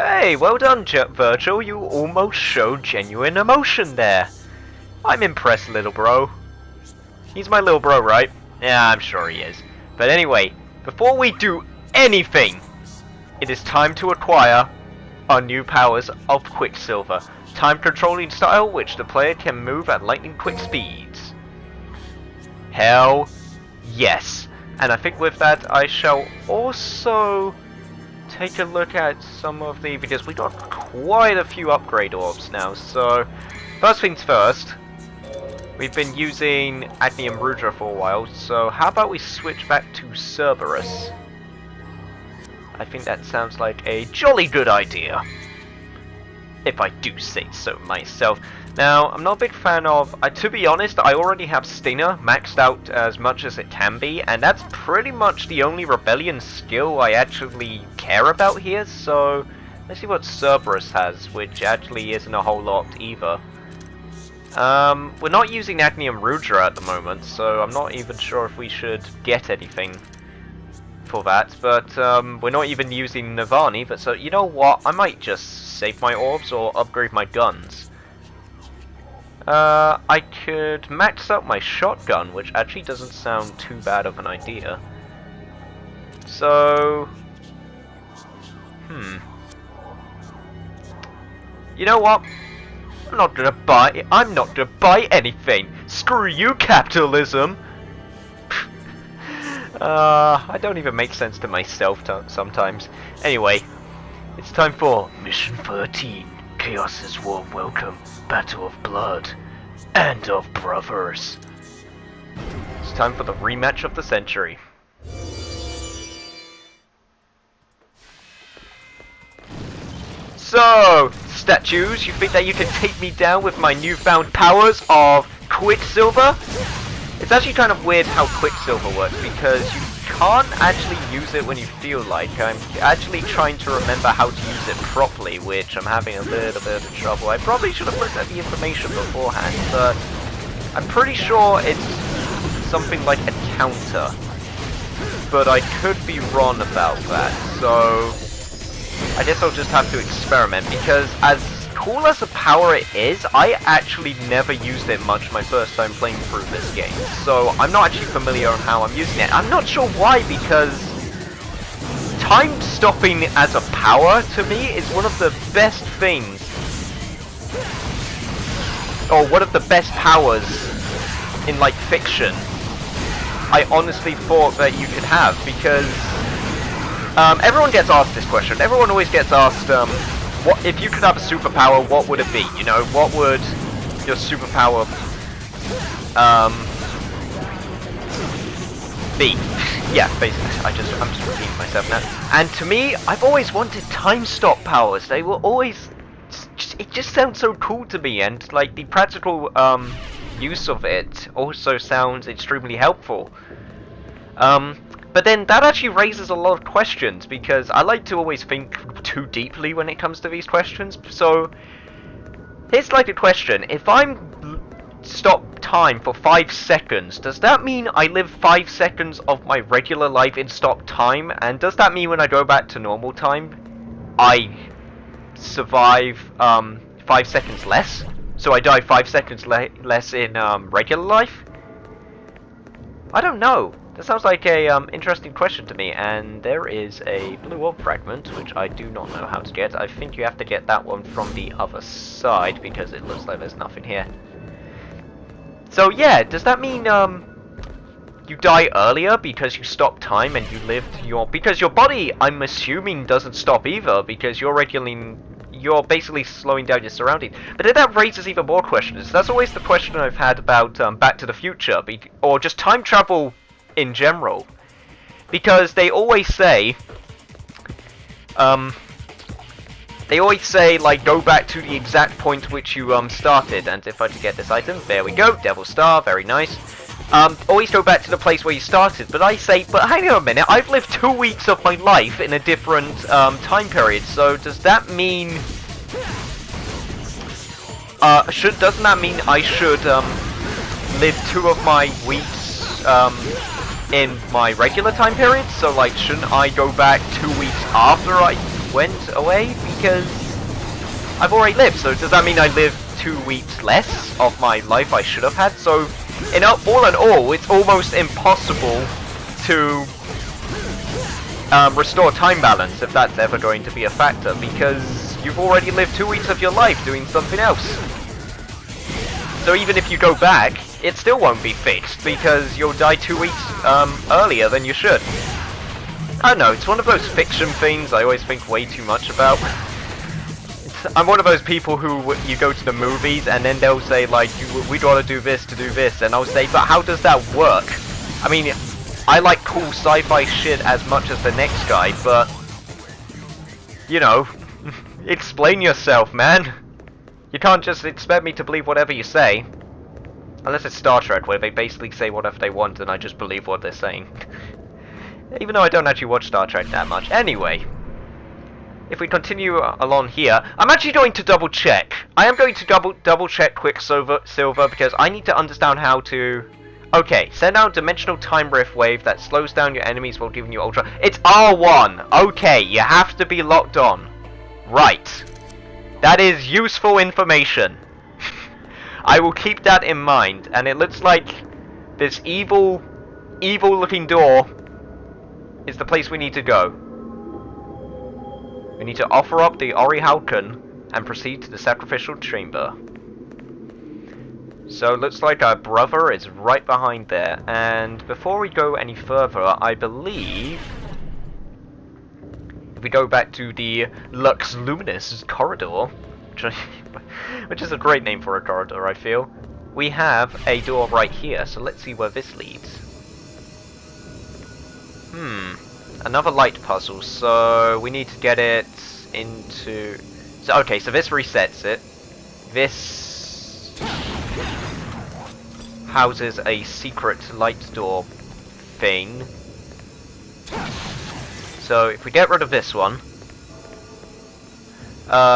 Hey, well done, Virgil. You almost showed genuine emotion there. I'm impressed, little bro. He's my little bro, right? Yeah, I'm sure he is. But anyway, before we do anything, it is time to acquire our new powers of Quicksilver. Time controlling style, which the player can move at lightning quick speeds. Hell yes. And I think with that I shall also take a look at some of the, because we got quite a few upgrade orbs now. So first things first, we've been using Agnium Rudra for a while, so how about we switch back to Cerberus? I think that sounds like a jolly good idea, if I do say so myself. Now, I'm not a big fan of, to be honest, I already have Stinger maxed out as much as it can be, and that's pretty much the only Rebellion skill I actually care about here, so let's see what Cerberus has, which actually isn't a whole lot either. We're not using Agnium Rudra at the moment, so I'm not even sure if we should get anything for that, but we're not even using Navarre either, so you know what, I might just save my orbs or upgrade my guns. I could max out my shotgun, which actually doesn't sound too bad of an idea. So, you know what? I'm not gonna buy anything. Screw you, capitalism. I don't even make sense to myself sometimes. Anyway, it's time for Mission 13. Chaos's warm welcome. Battle of blood and of brothers. It's time for the rematch of the century. So, statues, you think that you can take me down with my newfound powers of Quicksilver? It's actually kind of weird how Quicksilver works, because you can't actually use it when you feel like. I'm actually trying to remember how to use it properly, which I'm having a little bit of trouble. I probably should have looked at the information beforehand, but I'm pretty sure it's something like a counter. But I could be wrong about that, so I guess I'll just have to experiment, because as cool as a power it is, I actually never used it much my first time playing through this game. So I'm not actually familiar on how I'm using it. I'm not sure why, because time stopping as a power to me is one of the best things, or one of the best powers in like fiction I honestly thought that you could have, because everyone gets asked this question. Everyone always gets asked, what if you could have a superpower, what would it be? You know, what would your superpower be? Yeah, basically, I'm just repeating myself now. And to me, I've always wanted time stop powers. They were always, it just sounds so cool to me, and like the practical use of it also sounds extremely helpful. But then that actually raises a lot of questions, because I like to always think too deeply when it comes to these questions. So here's like a question: if I'm stop time for 5 seconds, does that mean I live 5 seconds of my regular life in stop time? And does that mean when I go back to normal time, I survive 5 seconds less? So I die 5 seconds less in regular life? I don't know. That sounds like a interesting question to me, and there is a blue orb fragment, which I do not know how to get. I think you have to get that one from the other side, because it looks like there's nothing here. So yeah, does that mean you die earlier because you stop time and you lived because your body, I'm assuming, doesn't stop either, because you're basically slowing down your surroundings. But then that raises even more questions. That's always the question I've had about Back to the Future, or just time travel in general, because they always say like, go back to the exact point which you started. And if I could get this item, there we go, Devil Star, very nice. Always go back to the place where you started. But I say, but hang on a minute, I've lived 2 weeks of my life in a different time period, so does that mean doesn't that mean I should live 2 of my weeks in my regular time period? So like, shouldn't I go back 2 weeks after I went away because I've already lived. So does that mean I live 2 weeks less of my life I should have had? So all in all, it's almost impossible to restore time balance if that's ever going to be a factor, because you've already lived 2 weeks of your life doing something else. So even if you go back, it still won't be fixed because you'll die 2 weeks earlier than you should. I don't know, it's one of those fiction things I always think way too much about. I'm one of those people who you go to the movies and then they'll say like, we'd ought to do this to do this, and I'll say, but how does that work? I mean, I like cool sci-fi shit as much as the next guy, but you know, explain yourself, man. You can't just expect me to believe whatever you say. Unless it's Star Trek, where they basically say whatever they want and I just believe what they're saying. Even though I don't actually watch Star Trek that much. Anyway, if we continue along here, I'm actually going to double check. I am going to double check Quicksilver because I need to understand how to... Okay, send out dimensional time rift wave that slows down your enemies while giving you ultra... It's R1! Okay, you have to be locked on. Right. That is useful information. I will keep that in mind, and it looks like this evil looking door is the place we need to go. We need to offer up the Orihauken and proceed to the sacrificial chamber. So it looks like our brother is right behind there, and before we go any further, I believe if we go back to the Lux Luminous corridor, which is a great name for a corridor, I feel, we have a door right here, so let's see where this leads. Another light puzzle, so we need to get it into... So, okay, so this resets it. This houses a secret light door thing. So if we get rid of this one,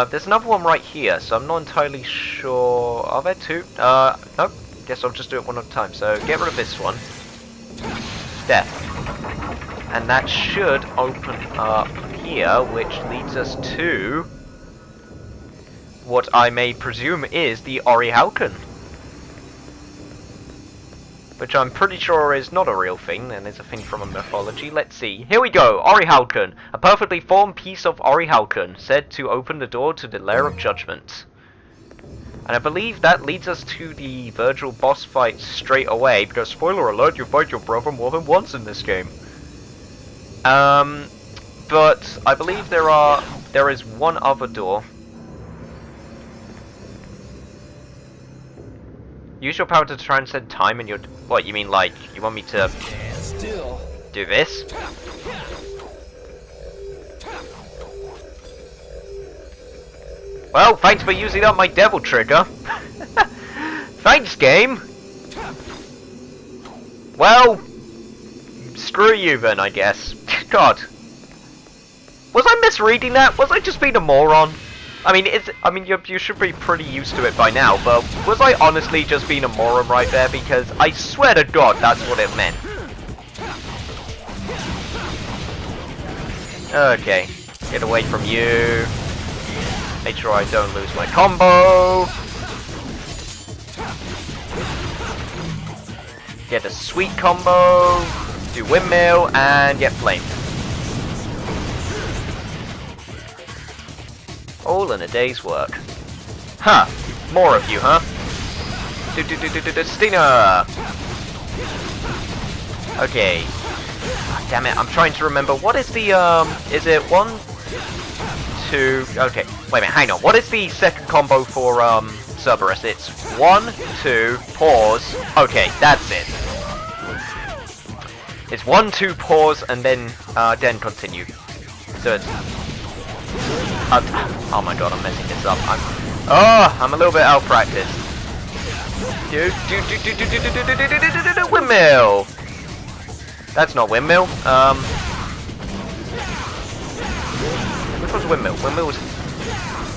there's another one right here, so I'm not entirely sure. Are there two? Nope. Guess I'll just do it one at a time. So get rid of this one. There. And that should open up here, which leads us to what I may presume is the Orihauken. Which I'm pretty sure is not a real thing, and is a thing from a mythology. Let's see. Here we go! Orihauken! A perfectly formed piece of Orihauken, said to open the door to the Lair of Judgment. And I believe that leads us to the Virgil boss fight straight away, because spoiler alert, you fight your brother more than once in this game. But I believe there is one other door. Use your power to transcend time and your... What, you mean like, you want me to do this? Well, thanks for using up my devil trigger. Thanks, game. Well, screw you then, I guess. God. Was I misreading that? Was I just being a moron? I mean, you should be pretty used to it by now, but was I honestly just being a moron right there? Because I swear to God, that's what it meant. Okay, get away from you. Make sure I don't lose my combo. Get a sweet combo. Do windmill and get flamed. All in a day's work. Huh. More of you, huh? Stinger! Okay. Oh, damn it, I'm trying to remember. What is the, is it 1, 2... Okay, wait a minute, hang on. What is the second combo for, Cerberus? It's 1, 2, pause. Okay, that's it. It's 1, 2, pause, and then continue. So it's... oh my god, I'm messing this up. I'm a little bit out of practice. Windmill! That's not windmill. Which one's windmill? Windmill was...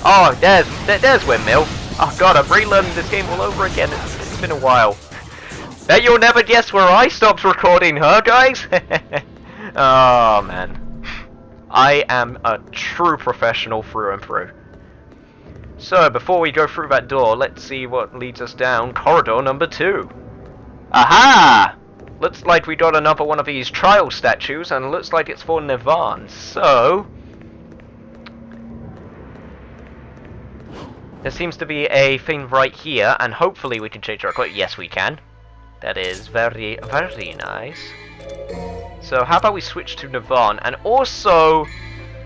Oh, there's windmill. Oh god, I'm relearning this game all over again. It's been a while. Bet you'll never guess where I stopped recording, huh, guys? Oh, man. I am a true professional through and through. So, before we go through that door, let's see what leads us down corridor number 2. Aha! Looks like we got another one of these trial statues, and looks like it's for Nivan. So, there seems to be a thing right here, and hopefully we can change our equipment. Yes, we can. That is very, very nice. So, how about we switch to Nivan, and also,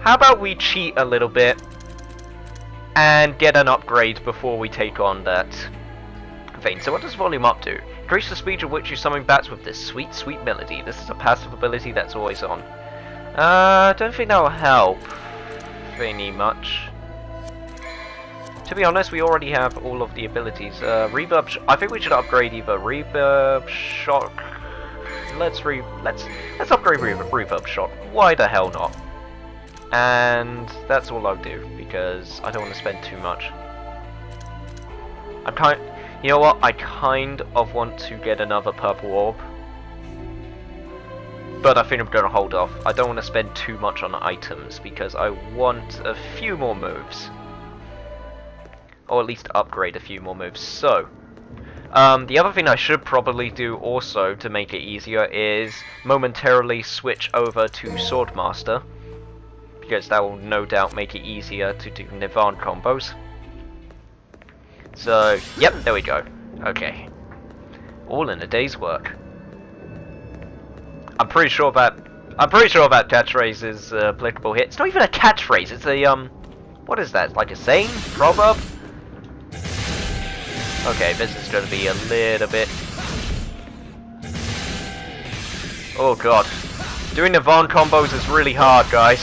how about we cheat a little bit and get an upgrade before we take on that thing. So what does volume up do? Increase the speed at which you summon bats with this sweet, sweet melody. This is a passive ability that's always on. Don't think that will help thingy much. To be honest, we already have all of the abilities. Reverb. I think we should upgrade either reverb, shock. Let's upgrade reverb shock. Why the hell not? And that's all I'll do, because I don't want to spend too much. You know what? I kind of want to get another purple orb, but I think I'm going to hold off. I don't want to spend too much on items, because I want a few more moves. Or at least upgrade a few more moves. So, the other thing I should probably do also to make it easier is momentarily switch over to Swordmaster, because that will no doubt make it easier to do Nivan combos. So, yep, there we go. Okay. All in a day's work. I'm pretty sure that catchphrase is applicable here. It's not even a catchphrase, it's a what is that? Like a saying? Proverb? Okay, this is gonna be a little bit. Oh god. Doing Nivan combos is really hard, guys.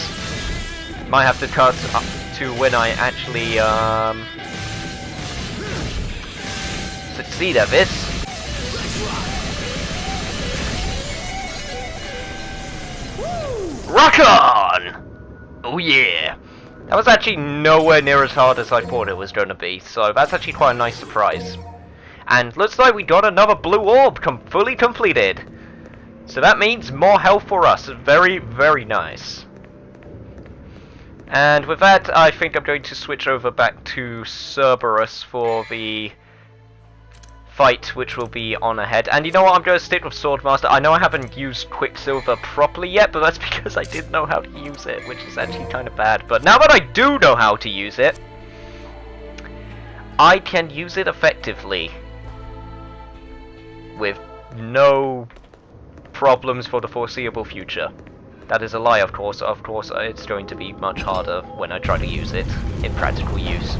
Might have to cut up to when I actually succeed at this. Rock on! Oh yeah! That was actually nowhere near as hard as I thought it was going to be, so that's actually quite a nice surprise. And looks like we got another blue orb fully completed. So that means more health for us. Very, very nice. And with that, I think I'm going to switch over back to Cerberus for the fight, which will be on ahead. And you know what, I'm going to stick with Swordmaster. I know I haven't used Quicksilver properly yet, but that's because I didn't know how to use it, which is actually kind of bad. But now that I do know how to use it, I can use it effectively with no problems for the foreseeable future. That is a lie, of course. Of course, it's going to be much harder when I try to use it in practical use.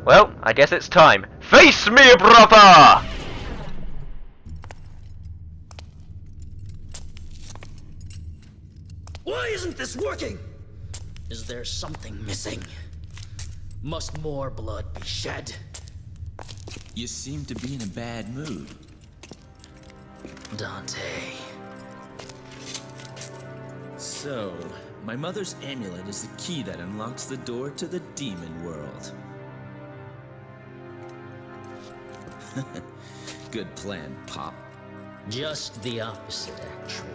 Well, I guess it's time. Face me, brother! Why isn't this working? Is there something missing? Must more blood be shed? You seem to be in a bad mood. Dante. So, my mother's amulet is the key that unlocks the door to the demon world. Good plan, Pop. Just the opposite, actually.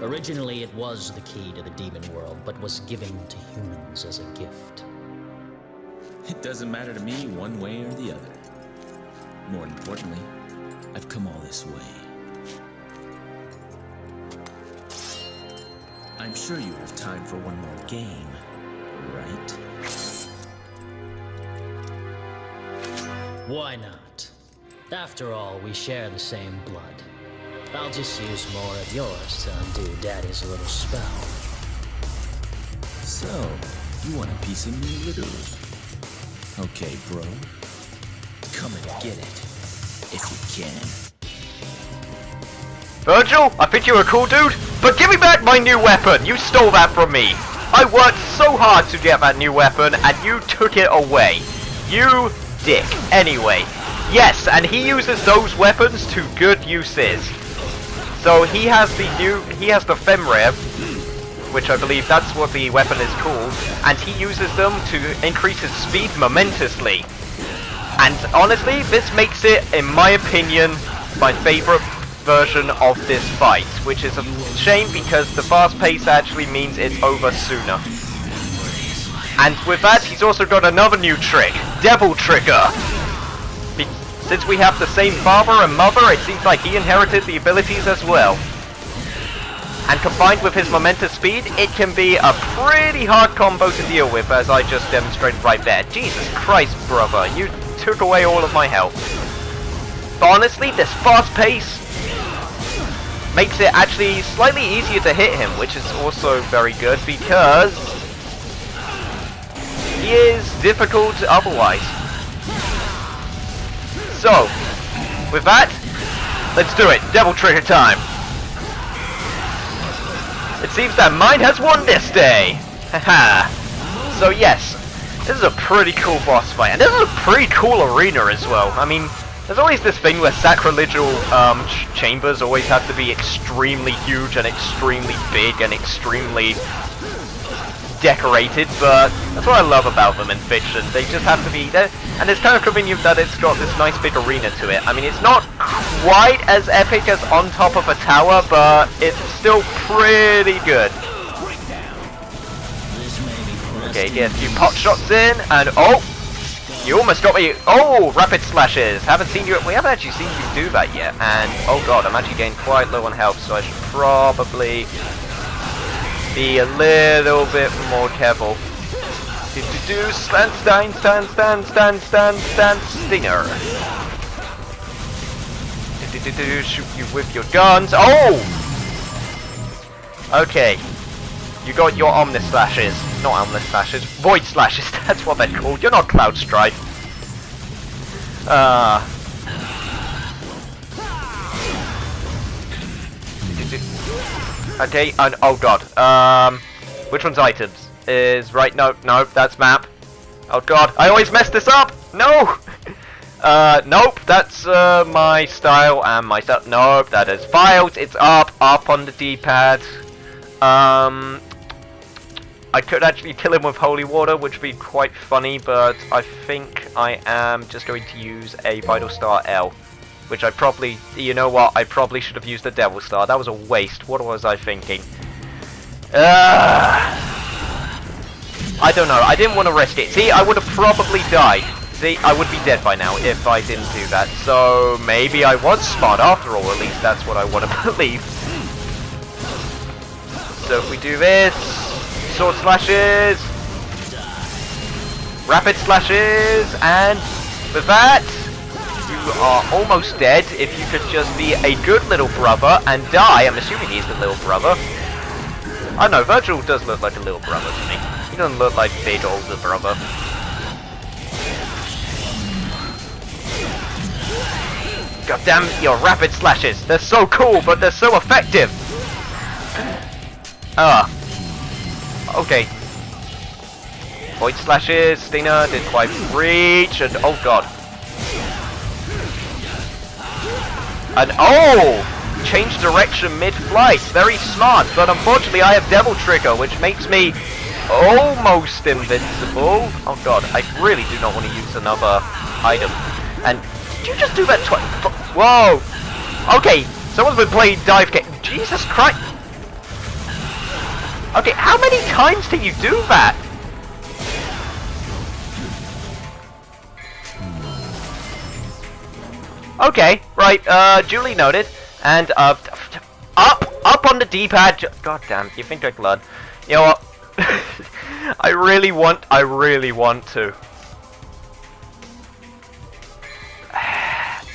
Originally, it was the key to the demon world, but was given to humans as a gift. It doesn't matter to me one way or the other. More importantly, I've come all this way. I'm sure you have time for one more game, right? Why not? After all, we share the same blood. I'll just use more of yours to undo Daddy's little spell. So, you want a piece of me, literally? Okay, bro. Come and get it, if you can. Virgil, I think you're a cool dude, but give me back my new weapon! You stole that from me! I worked so hard to get that new weapon, and you took it away. You dick. Anyway, yes, and he uses those weapons to good uses. So he has the Femrev, which I believe that's what the weapon is called, and he uses them to increase his speed momentously. And honestly, this makes it, in my opinion, my favorite version of this fight, which is a shame because the fast pace actually means it's over sooner. And with that, he's also got another new trick, Devil Trigger. Since we have the same father and mother, it seems like he inherited the abilities as well. And combined with his momentous speed, it can be a pretty hard combo to deal with, as I just demonstrated right there. Jesus Christ, brother, you took away all of my health. But honestly, this fast pace makes it actually slightly easier to hit him, which is also very good because he is difficult otherwise. So, with that, let's do it. Devil Trigger time. It seems that mine has won this day! Haha. So yes, this is a pretty cool boss fight, and this is a pretty cool arena as well. I mean, there's always this thing where sacrilegial chambers always have to be extremely huge and extremely big and extremely decorated, but that's what I love about them in fiction. They just have to be there, and it's kind of convenient that it's got this nice big arena to it. I mean, it's not quite as epic as on top of a tower, but it's still pretty good. Okay, get a few pot shots in, and oh, you almost got me. Oh, rapid slashes. We haven't actually seen you do that yet, and oh god, I'm actually getting quite low on health, so I should probably be a little bit more careful. Stand, stinger. Shoot you with your guns. Oh! Okay. You got your Omnis Slashes. Not Omnis Slashes. Void Slashes, that's what they're called. You're not Cloud Strife. Okay, and oh god. Which one's items? Is right, no, that's map. Oh god, I always mess this up! No! Nope, that's my style and my stuff. Nope, that is files, it's up on the D-pad. I could actually kill him with holy water, which would be quite funny, but I think I am just going to use a Vital Star L. Which I probably, you know what, I probably should have used the Devil Star. That was a waste. What was I thinking? I don't know. I didn't want to risk it. See, I would have probably died. See, I would be dead by now if I didn't do that. So, maybe I was smart after all. At least that's what I want to believe. So if we do this, sword slashes, rapid slashes, and with that, you are almost dead. If you could just be a good little brother and die. I'm assuming he's the little brother. I know, Virgil does look like a little brother to me. He doesn't look like big older brother. God damn your rapid slashes. They're so cool, but they're so effective. Okay. Void slashes, Stinger didn't quite reach, and oh god. And oh! Change direction mid-flight, very smart, but unfortunately I have Devil Trigger, which makes me almost invincible. Oh god, I really do not want to use another item. And did you just do that twice? Whoa! Okay, someone's been playing dive game. Jesus Christ! Okay, how many times can you do that? Okay, right, duly noted. And, up on the D-pad. God damn, you think I'm glad? You know what? I really want to.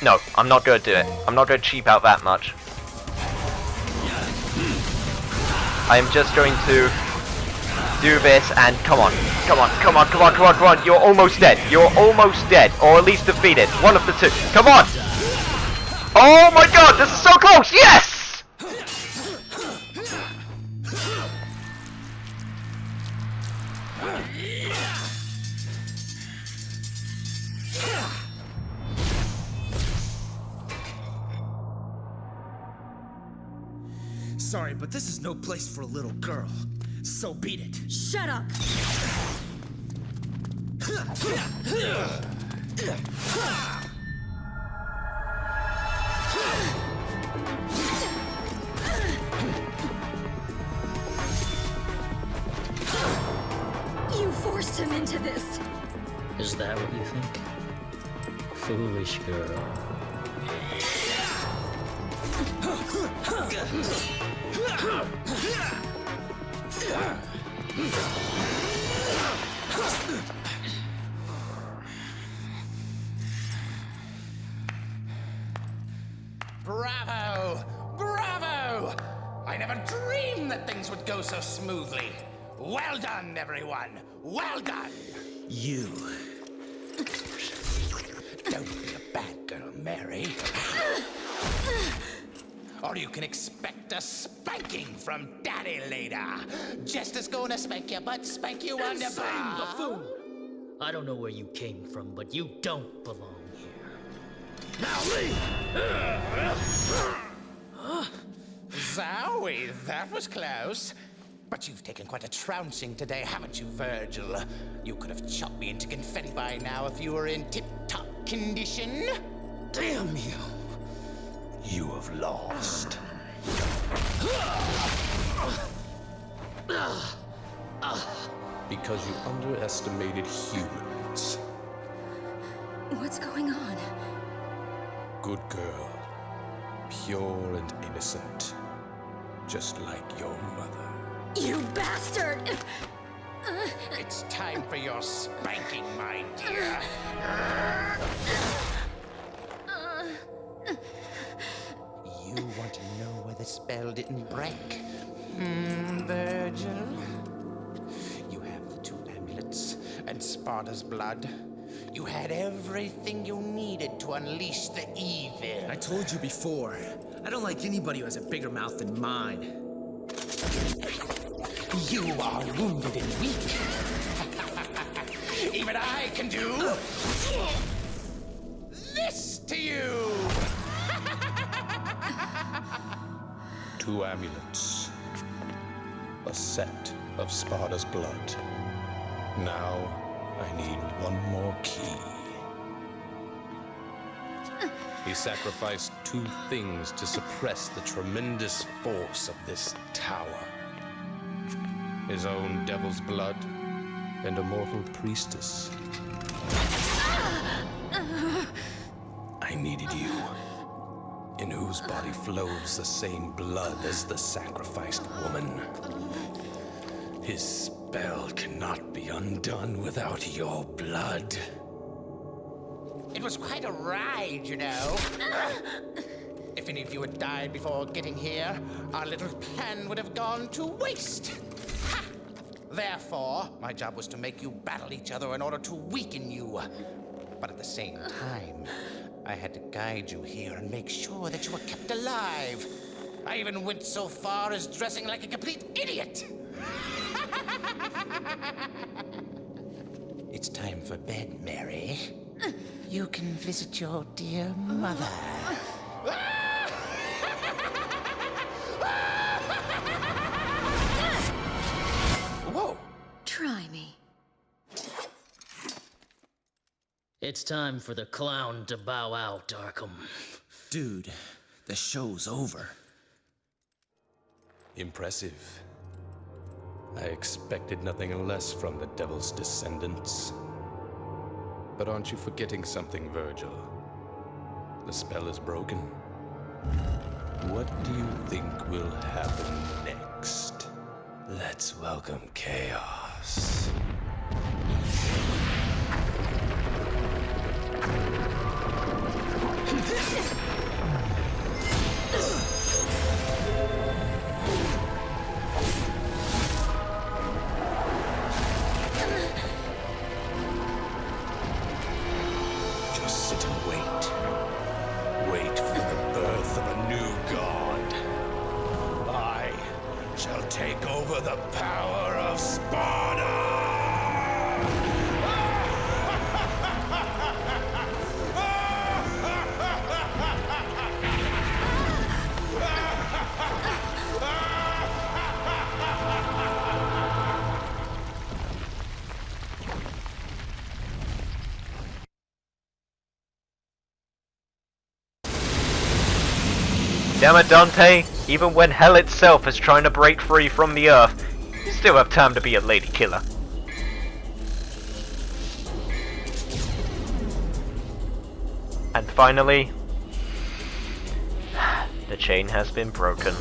No, I'm not gonna do it. I'm not gonna cheap out that much. I am just going to do this and come on. You're almost dead. You're almost dead, or at least defeated. One of the two. Come on. Oh my god, this is so close! Yes! Sorry, but this is no place for a little girl. So beat it. Shut up! Is that what you think? Foolish girl. Bravo! Bravo! I never dreamed that things would go so smoothly. Well done, everyone. Well done. You. Don't be a bad girl, Mary. Or you can expect a spanking from Daddy later. Just as gonna spank you, but spank you on the Insane butt. buffoon! I don't know where you came from, but you don't belong here. Now leave! Zowie, that was close. But you've taken quite a trouncing today, haven't you, Virgil? You could have chopped me into confetti by now if you were in tip-top condition. Damn you! You have lost. Because you underestimated humans. What's going on? Good girl. Pure and innocent. Just like your mother. You bastard! It's time for your spanking, my dear. You want to know where the spell didn't break? Virgil? You have the 2 amulets and Sparta's blood. You had everything you needed to unleash the evil. I told you before, I don't like anybody who has a bigger mouth than mine. You are wounded and weak. Even I can do this to you. 2 amulets. A set of Sparta's blood. Now, I need one more key. He sacrificed 2 things to suppress the tremendous force of this tower. His own devil's blood and a mortal priestess. I needed you, in whose body flows the same blood as the sacrificed woman. His spell cannot be undone without your blood. It was quite a ride, you know. If any of you had died before getting here, our little plan would have gone to waste. Ha! Therefore, my job was to make you battle each other in order to weaken you. But at the same time, I had to guide you here and make sure that you were kept alive. I even went so far as dressing like a complete idiot. It's time for bed, Mary. You can visit your dear mother. Whoa! Try me. It's time for the clown to bow out, Arkham. Dude, the show's over. Impressive. I expected nothing less from the Devil's descendants. But aren't you forgetting something, Virgil? The spell is broken. What do you think will happen next? Let's welcome chaos. Just sit and wait. Wait for the birth of a new god. I shall take over the power of Sparta! Damn it, Dante! Even when hell itself is trying to break free from the earth, you still have time to be a lady killer. And finally, the chain has been broken.